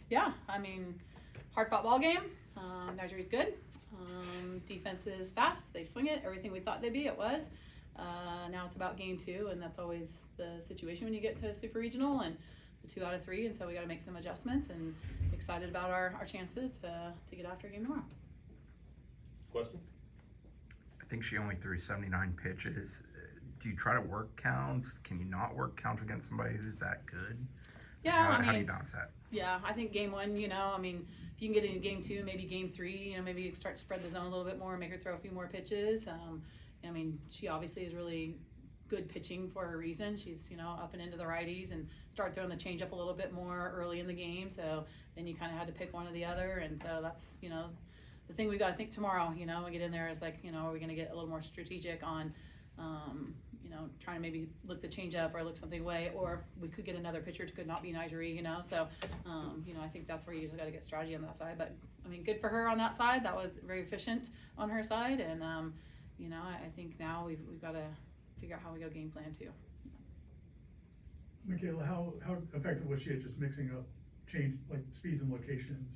Yeah, I mean, hard fought ball game. NiJaree's good. Defense is fast. They swing it. Everything we thought they'd be, it was. Now it's about game 2, and that's always the situation when you get to super regional and the 2 out of 3. And so we got to make some adjustments, and excited about our chances to get after a game tomorrow. Question? I think she only threw 79 pitches. Do you try to work counts? Can you not work counts against somebody who's that good? Yeah, How do you balance that? Yeah, I think game 1, if you can get into game 2, maybe game 3, maybe you start to spread the zone a little bit more, make her throw a few more pitches. She obviously is really good pitching for a reason. She's, up and into the righties, and start throwing the changeup a little bit more early in the game. So then you kind of had to pick one or the other. And so that's, the thing we got to think tomorrow, we get in there is like, are we going to get a little more strategic on, trying to maybe look the changeup or look something away, or we could get another pitcher. It could not be NiJaree, So, I think that's where you got to get strategy on that side. But good for her on that side. That was very efficient on her side. And, I think now we've got to figure out how we go game plan too. Michaela, how effective was she at just mixing up speeds and locations?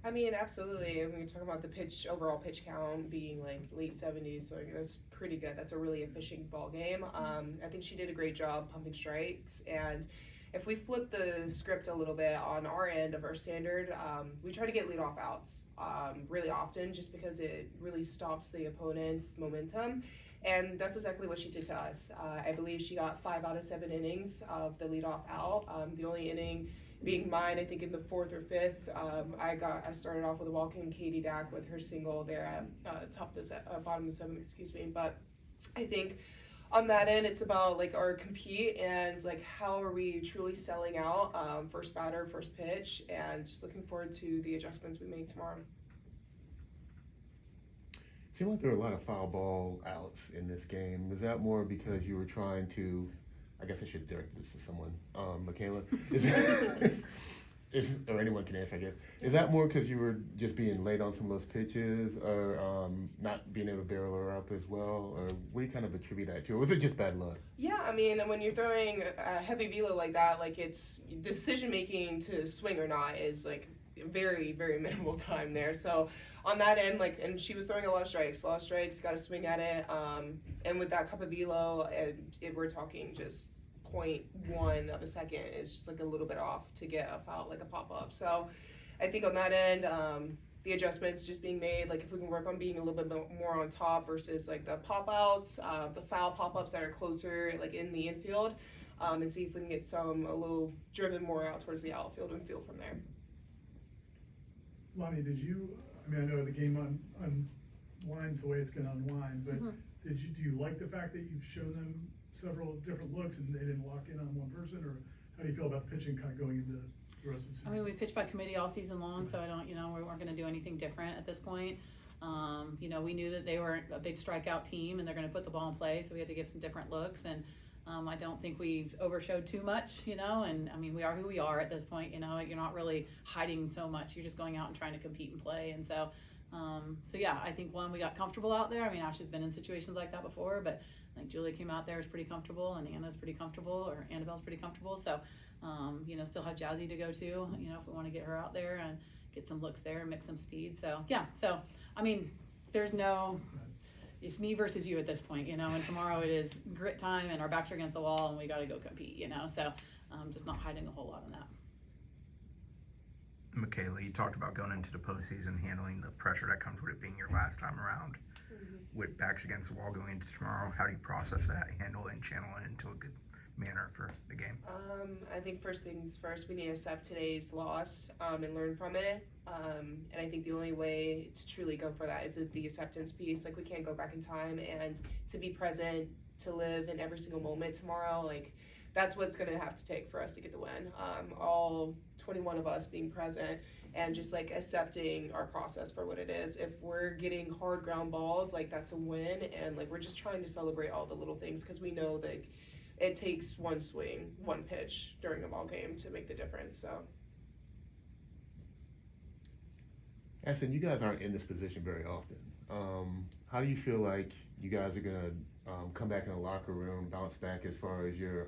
Absolutely. When we talk about the overall pitch count being like late 70s, that's pretty good. That's a really efficient ball game. I think she did a great job pumping strikes. And if we flip the script a little bit on our end of our standard, we try to get leadoff outs really often, just because it really stops the opponent's momentum. And that's exactly what she did to us. I believe she got 5 out of 7 innings of the leadoff out. The only inning being mine, I think in the 4th or 5th, I started off with a walk-in Katie Dack with her single there at bottom of the 7th, excuse me. But I think on that end, it's about our compete and how are we truly selling out first batter, first pitch, and just looking forward to the adjustments we make tomorrow. It seemed like there were a lot of foul ball outs in this game. Was that more because you were trying to, I guess I should direct this to someone, Michaela, or anyone can answer, I guess. Is that more because you were just being late on some of those pitches, or not being able to barrel her up as well, or what do you kind of attribute that to, or was it just bad luck? Yeah, when you're throwing a heavy velo like that, it's decision making to swing or not is very, very minimal time there. So on that end, and she was throwing a lot of strikes, got to swing at it. And with that type of velo, we're talking just 0.1 of a second is just a little bit off to get a foul, a pop-up. So I think on that end, the adjustments just being made, if we can work on being a little bit more on top versus the pop-outs, the foul pop-ups that are closer in the infield, and see if we can get a little driven more out towards the outfield and field from there. Lonni, I know the game unwinds the way it's going to unwind, but do you like the fact that you've shown them several different looks and they didn't lock in on one person, or how do you feel about the pitching kind of going into the rest of the season? We pitched by committee all season long, so I don't, we weren't going to do anything different at this point. We knew that they were a big strikeout team and they're going to put the ball in play, so we had to give some different looks. And I don't think we overshowed too much, and we are who we are at this point, you're not really hiding so much. You're just going out and trying to compete and play. And so, yeah, I think we got comfortable out there. Ash has been in situations like that before, but Julia came out there, is pretty comfortable, and Anna's pretty comfortable, or Annabelle's pretty comfortable. So, still have Jazzy to go to, if we want to get her out there and get some looks there and mix some speed. So, yeah. So, there's no, it's me versus you at this point, and tomorrow it is grit time and our backs are against the wall and we got to go compete, so just not hiding a whole lot on that. Michaela, you talked about going into the postseason, handling the pressure that comes with it being your last time around. With backs against the wall going into tomorrow, how do you process that, handle it, and channel it into a good manner for the game? I think first things first, we need to accept today's loss and learn from it. And I think the only way to truly go for that is the acceptance piece. We can't go back in time, and to be present, to live in every single moment tomorrow, that's what's going to have to take for us to get the win. All 21 of us being present and just accepting our process for what it is. If we're getting hard ground balls, that's a win, and we're just trying to celebrate all the little things, because we know that it takes one swing, one pitch during a ball game to make the difference. So, Ashtyn, you guys aren't in this position very often. How do you feel like you guys are gonna come back in the locker room, bounce back as far as your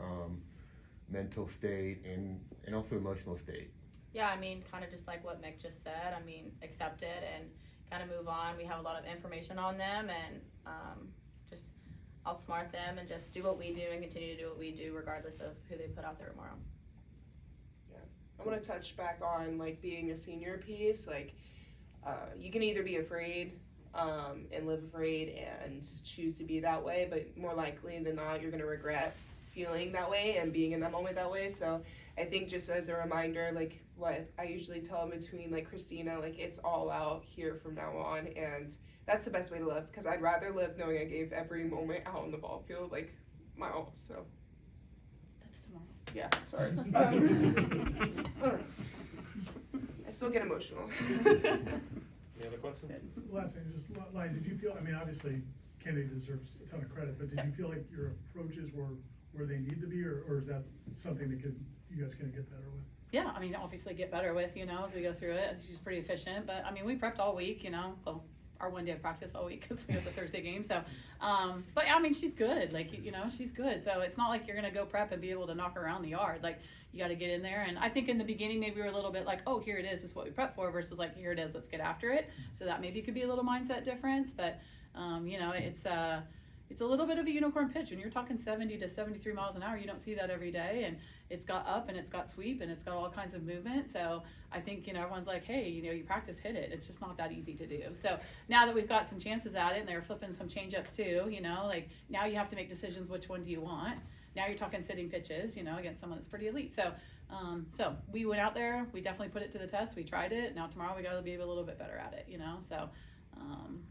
mental state and also emotional state? Yeah, I mean, kind of just like what Mick just said. I mean, accept it and kind of move on. We have a lot of information on them, and just outsmart them and just do what we do and continue to do what we do regardless of who they put out there tomorrow. I want to touch back on like being a senior piece. Like you can either be afraid and live afraid and choose to be that way, but more likely than not, you're going to regret feeling that way and being in that moment that way. So I think just as a reminder, like what I usually tell in between like Christina, like it's all out here from now on, and that's the best way to live, because I'd rather live knowing I gave every moment out on the ball field like my all. So That's tomorrow. yeah, sorry. I still get emotional. Any other questions? Last thing, just Lonni, did you feel, I mean, obviously Kennedy deserves a ton of credit, but did you feel like your approaches were where they need to be, or is that something that you guys can get better with? Yeah, I mean, obviously get better with, as we go through it. She's pretty efficient, but I mean, we prepped all week, well, our one day of practice all week because we have the Thursday game. So, but I mean, she's good. Like, she's good. So it's not like you're going to go prep and be able to knock her around the yard. Like, you got to get in there. And I think in the beginning, maybe we were a little bit like, oh, here it is. This is what we prep for, versus like, here it is. Let's get after it. So that maybe could be a little mindset difference. But, it's a little bit of a unicorn pitch. When you're talking 70 to 73 miles an hour, you don't see that every day. And it's got up and it's got sweep and it's got all kinds of movement. So I think, everyone's like, hey, you practice hit it. It's just not that easy to do. So now that we've got some chances at it and they're flipping some change ups too, like now you have to make decisions. Which one do you want? Now you're talking sitting pitches, against someone that's pretty elite. So, so we went out there, we definitely put it to the test. We tried it. Now tomorrow we got to be a little bit better at it, So,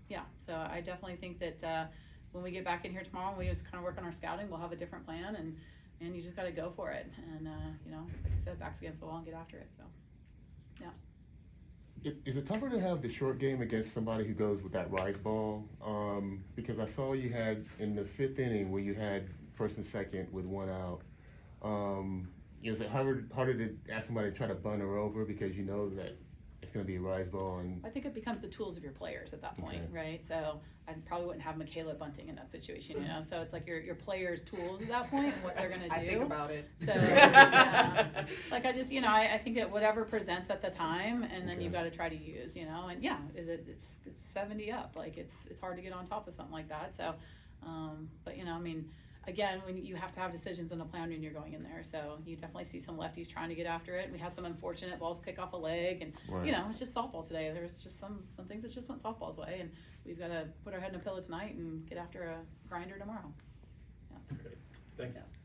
yeah, so I definitely think that, when we get back in here tomorrow and we just kind of work on our scouting, we'll have a different plan, and you just got to go for it. And, like I said, backs against the wall and get after it. So, yeah. Is it tougher to have the short game against somebody who goes with that rise ball? Because I saw you had in the 5th inning where you had first and second with one out. Is it harder to ask somebody to try to bunt her over because you know that it's going to be a rise ball? And I think it becomes the tools of your players at that point, right? So I probably wouldn't have Michaela bunting in that situation, So it's like your players' tools at that point and what they're going to do. I think about it. So, like I just, I think that whatever presents at the time, and then you've got to try to use, and it's 70 up, like it's hard to get on top of something like that. So, but I mean, again, when you have to have decisions in a plan when you're going in there, so you definitely see some lefties trying to get after it. We had some unfortunate balls kick off a leg, and it's just softball today. There's just some things that just went softball's way, and we've got to put our head in a pillow tonight and get after a grinder tomorrow. Okay. Thank you. Yeah.